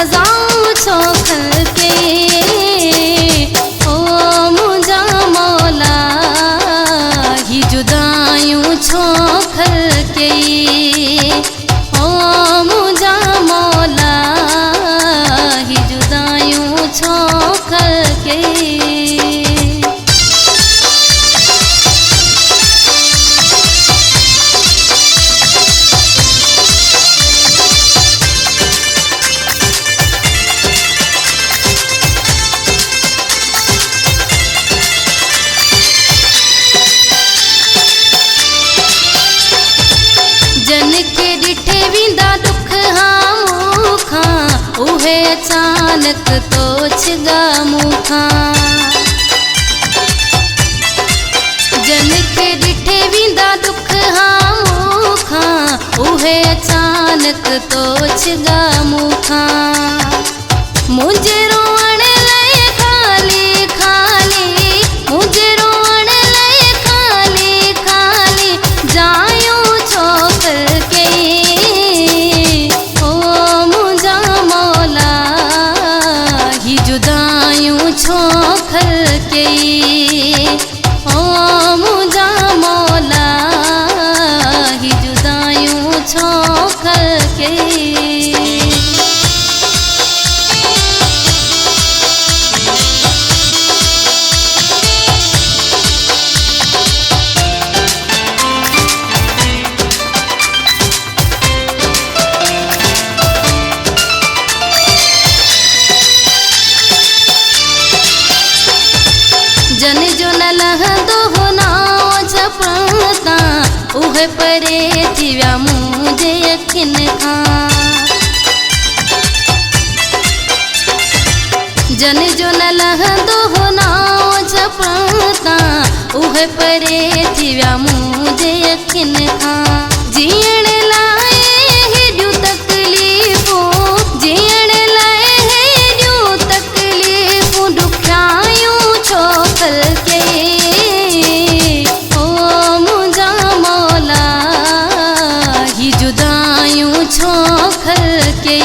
रज़ाऊं छो खल के ओ मुंहिंजा मौला ही जुदायूं छो खल के ओ मुंहिंजा मौला ही जुदायूं छो खल के। जन के ॾिठे वेंदा दुख हां मूंखां उहे अचानक तो छिगा मूंखां। जन के ॾिठे वेंदा दुख हां मूंखां उहे अचानक तो छिगा मूंखां। मुंहिंजे रोअण लाइ ख़ाली ख़ाली मुंहिंजे रोअण लाइ ख़ाली ख़ाली जायूं छो खल के ओ मुंहिंजा मौला ही जुदायूं छो खल के ओ मुंहिंजा मौला ही जुदायूं छो खल के। जन जो न लहंदो हो नाव झपंदा उहे परे थी विया मुंहिंजे अखियुनि खां। जन जो न लहंदो हो नाव झपंदा उहे परे थी विया मुंहिंजे अखियुनि खां। जीअण लाइ हेॾियूं तकलीफ़ूं जीअण लाइ हेॾियूं तकलीफ़ूं ॾुखियायूं छो खल के ओ मुंहिंजा मौला ही जुदायूं छो खल के